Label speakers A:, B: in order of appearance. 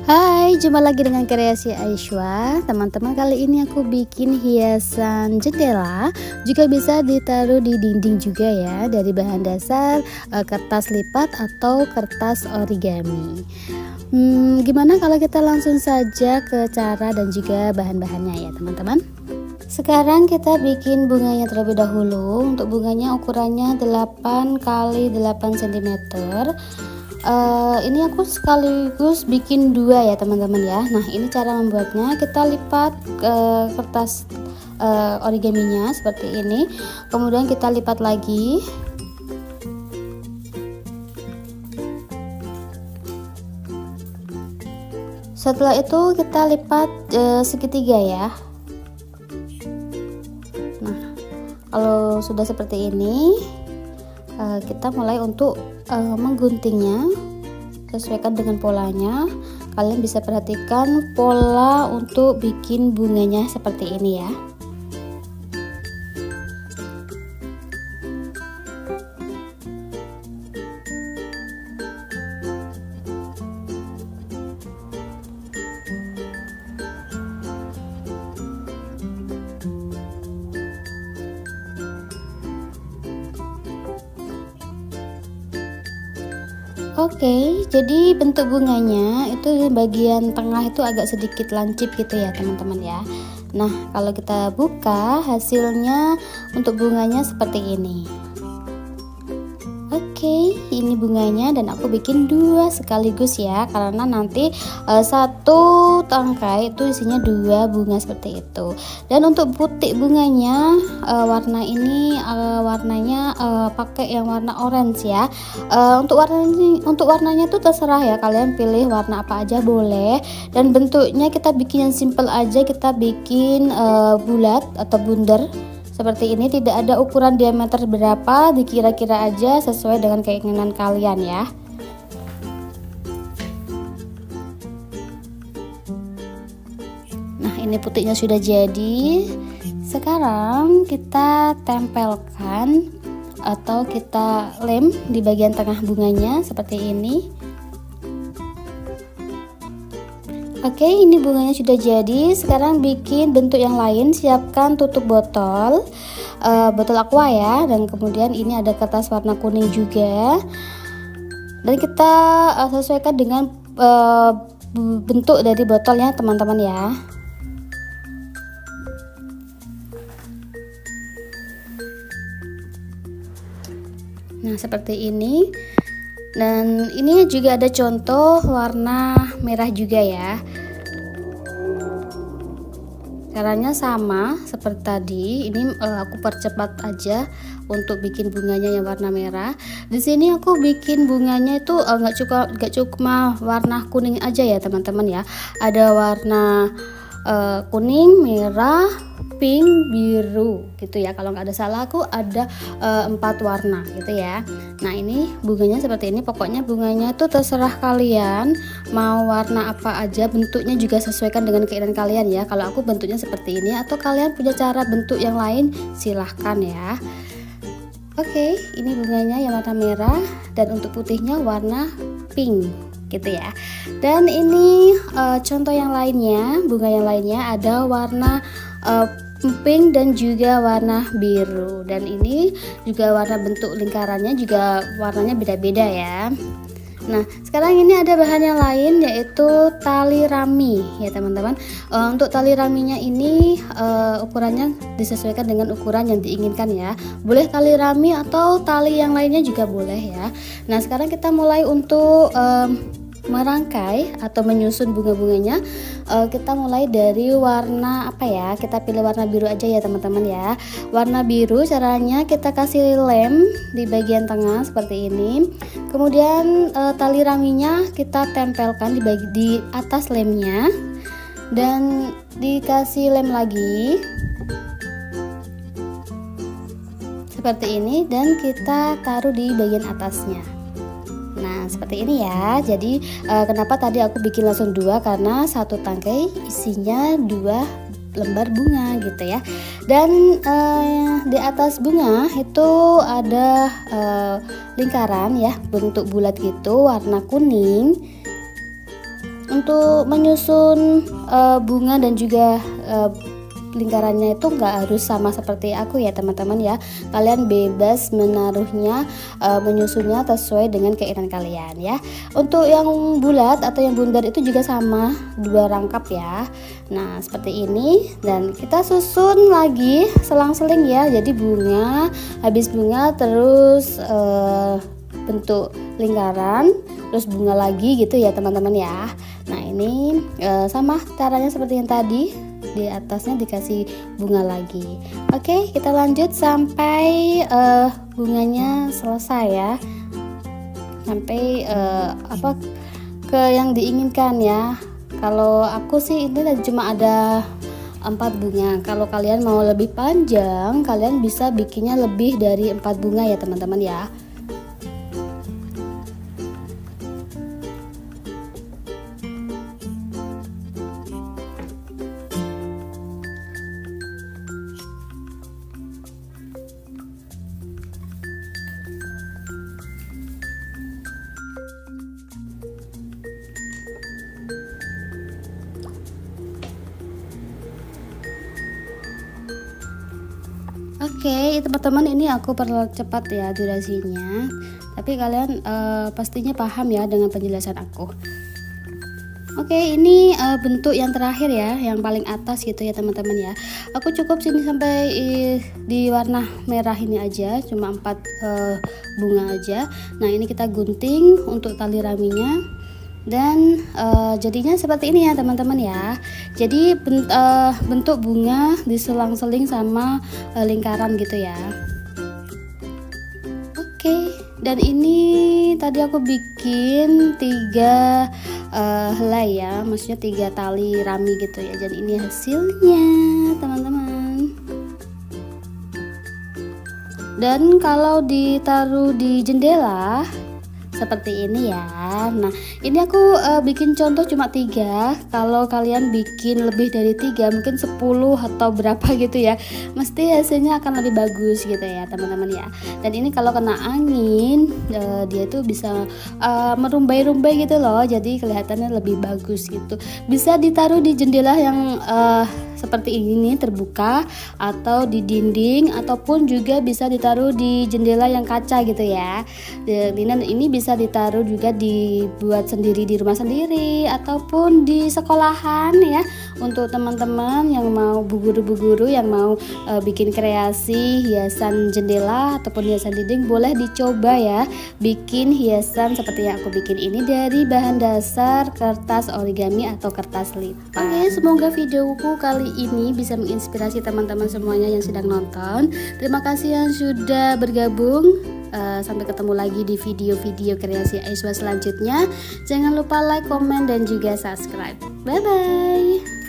A: Hai, jumpa lagi dengan kreasi Aishwa. Teman-teman, kali ini aku bikin hiasan jendela, juga bisa ditaruh di dinding juga ya, dari bahan dasar kertas lipat atau kertas origami. Gimana kalau kita langsung saja ke cara dan juga bahan-bahannya ya teman-teman. Sekarang kita bikin bunganya terlebih dahulu. Untuk bunganya ukurannya 8 x 8 cm. Ini aku sekaligus bikin 2 ya teman-teman ya. Nah, ini cara membuatnya. Kita lipat kertas origaminya seperti ini, kemudian kita lipat lagi. Setelah itu kita lipat segitiga ya. Nah, kalau sudah seperti ini, kita mulai untuk mengguntingnya. Sesuaikan dengan polanya. Kalian bisa perhatikan pola untuk bikin bunganya seperti ini ya. Oke, jadi bentuk bunganya itu di bagian tengah itu agak sedikit lancip gitu ya teman-teman ya. Nah, kalau kita buka hasilnya untuk bunganya seperti ini. Oke, ini bunganya dan aku bikin 2 sekaligus ya, karena nanti satu tangkai itu isinya 2 bunga seperti itu. Dan untuk butik bunganya warna ini warnanya pakai yang warna orange ya. Untuk warnanya tuh terserah ya, kalian pilih warna apa aja boleh. Dan bentuknya kita bikin yang simple aja, kita bikin bulat atau bundar. Seperti ini, tidak ada ukuran diameter berapa, dikira-kira aja sesuai dengan keinginan kalian ya. Nah, ini putihnya sudah jadi. Sekarang kita tempelkan atau kita lem di bagian tengah bunganya seperti ini. Oke, ini bunganya sudah jadi. Sekarang bikin bentuk yang lain. Siapkan tutup botol, botol aqua ya. Dan kemudian ini ada kertas warna kuning juga. Dan kita sesuaikan dengan bentuk dari botolnya teman-teman ya. Nah, seperti ini. Dan ini juga ada contoh warna merah juga ya. Caranya sama seperti tadi. Ini aku percepat aja untuk bikin bunganya yang warna merah. Di sini aku bikin bunganya itu nggak cuma warna kuning aja ya teman-teman ya. Ada warna kuning, merah, pink, biru gitu ya. Kalau nggak ada salah aku ada 4 warna gitu ya. Nah, ini bunganya seperti ini. Pokoknya bunganya itu terserah kalian mau warna apa aja, bentuknya juga sesuaikan dengan keinginan kalian ya. Kalau aku bentuknya seperti ini, atau kalian punya cara bentuk yang lain silahkan ya. Oke, ini bunganya yang warna merah dan untuk putihnya warna pink gitu ya. Dan ini contoh yang lainnya, bunga yang lainnya ada warna pink dan juga warna biru. Dan ini juga warna bentuk lingkarannya juga warnanya beda-beda ya. Nah, sekarang ini ada bahan yang lain yaitu tali rami ya teman-teman. Untuk tali raminya ini ukurannya disesuaikan dengan ukuran yang diinginkan ya. Boleh tali rami atau tali yang lainnya juga boleh ya. Nah, sekarang kita mulai untuk merangkai atau menyusun bunga-bunganya. Kita mulai dari warna apa ya, kita pilih warna biru aja ya teman-teman ya. Warna biru caranya kita kasih lem di bagian tengah seperti ini, kemudian tali raminya kita tempelkan di atas lemnya dan dikasih lem lagi seperti ini dan kita taruh di bagian atasnya. Nah, seperti ini ya. Jadi kenapa tadi aku bikin langsung 2, karena satu tangkai isinya 2 lembar bunga gitu ya. Dan di atas bunga itu ada lingkaran ya, bentuk bulat gitu, warna kuning. Untuk menyusun bunga dan juga lingkarannya itu nggak harus sama seperti aku ya teman-teman ya. Kalian bebas menaruhnya, menyusunnya sesuai dengan keinginan kalian ya. Untuk yang bulat atau yang bundar itu juga sama, 2 rangkap ya. Nah seperti ini, dan kita susun lagi selang-seling ya. Jadi bunga, habis bunga terus bentuk lingkaran, terus bunga lagi gitu ya teman-teman ya. Nah ini sama caranya seperti yang tadi, di atasnya dikasih bunga lagi. Oke, kita lanjut sampai bunganya selesai ya, sampai ke yang diinginkan ya. Kalau aku sih ini cuma ada 4 bunga. Kalau kalian mau lebih panjang, kalian bisa bikinnya lebih dari 4 bunga ya teman-teman ya. Oke, teman-teman, ini aku percepat ya durasinya, tapi kalian pastinya paham ya dengan penjelasan aku. Oke, ini bentuk yang terakhir ya, yang paling atas gitu ya teman-teman ya. Aku cukup sini sampai di warna merah ini aja, cuma 4 bunga aja. Nah ini kita gunting untuk tali raminya, dan jadinya seperti ini ya teman-teman ya. Jadi bentuk bunga diselang-seling sama lingkaran gitu ya. Oke, dan ini tadi aku bikin 3 helai ya, maksudnya 3 tali rami gitu ya. Dan ini hasilnya teman-teman. Dan kalau ditaruh di jendela seperti ini ya. Nah ini aku bikin contoh cuma 3. Kalau kalian bikin lebih dari 3, mungkin 10 atau berapa gitu ya, mesti hasilnya akan lebih bagus gitu ya teman-teman ya. Dan ini kalau kena angin, dia tuh bisa merumbai-rumbai gitu loh, jadi kelihatannya lebih bagus gitu. Bisa ditaruh di jendela yang seperti ini terbuka, atau di dinding, ataupun juga bisa ditaruh di jendela yang kaca gitu ya. Dan ini bisa ditaruh juga, dibuat sendiri di rumah sendiri ataupun di sekolahan ya. Untuk teman-teman yang mau, bu guru yang mau bikin kreasi hiasan jendela ataupun hiasan dinding, boleh dicoba ya bikin hiasan seperti yang aku bikin ini dari bahan dasar kertas origami atau kertas lipat. Oke, semoga videoku kali ini bisa menginspirasi teman-teman semuanya yang sedang nonton. Terima kasih yang sudah bergabung. Sampai ketemu lagi di video-video kreasi Aiswa selanjutnya. Jangan lupa like, komen, dan juga subscribe. Bye bye.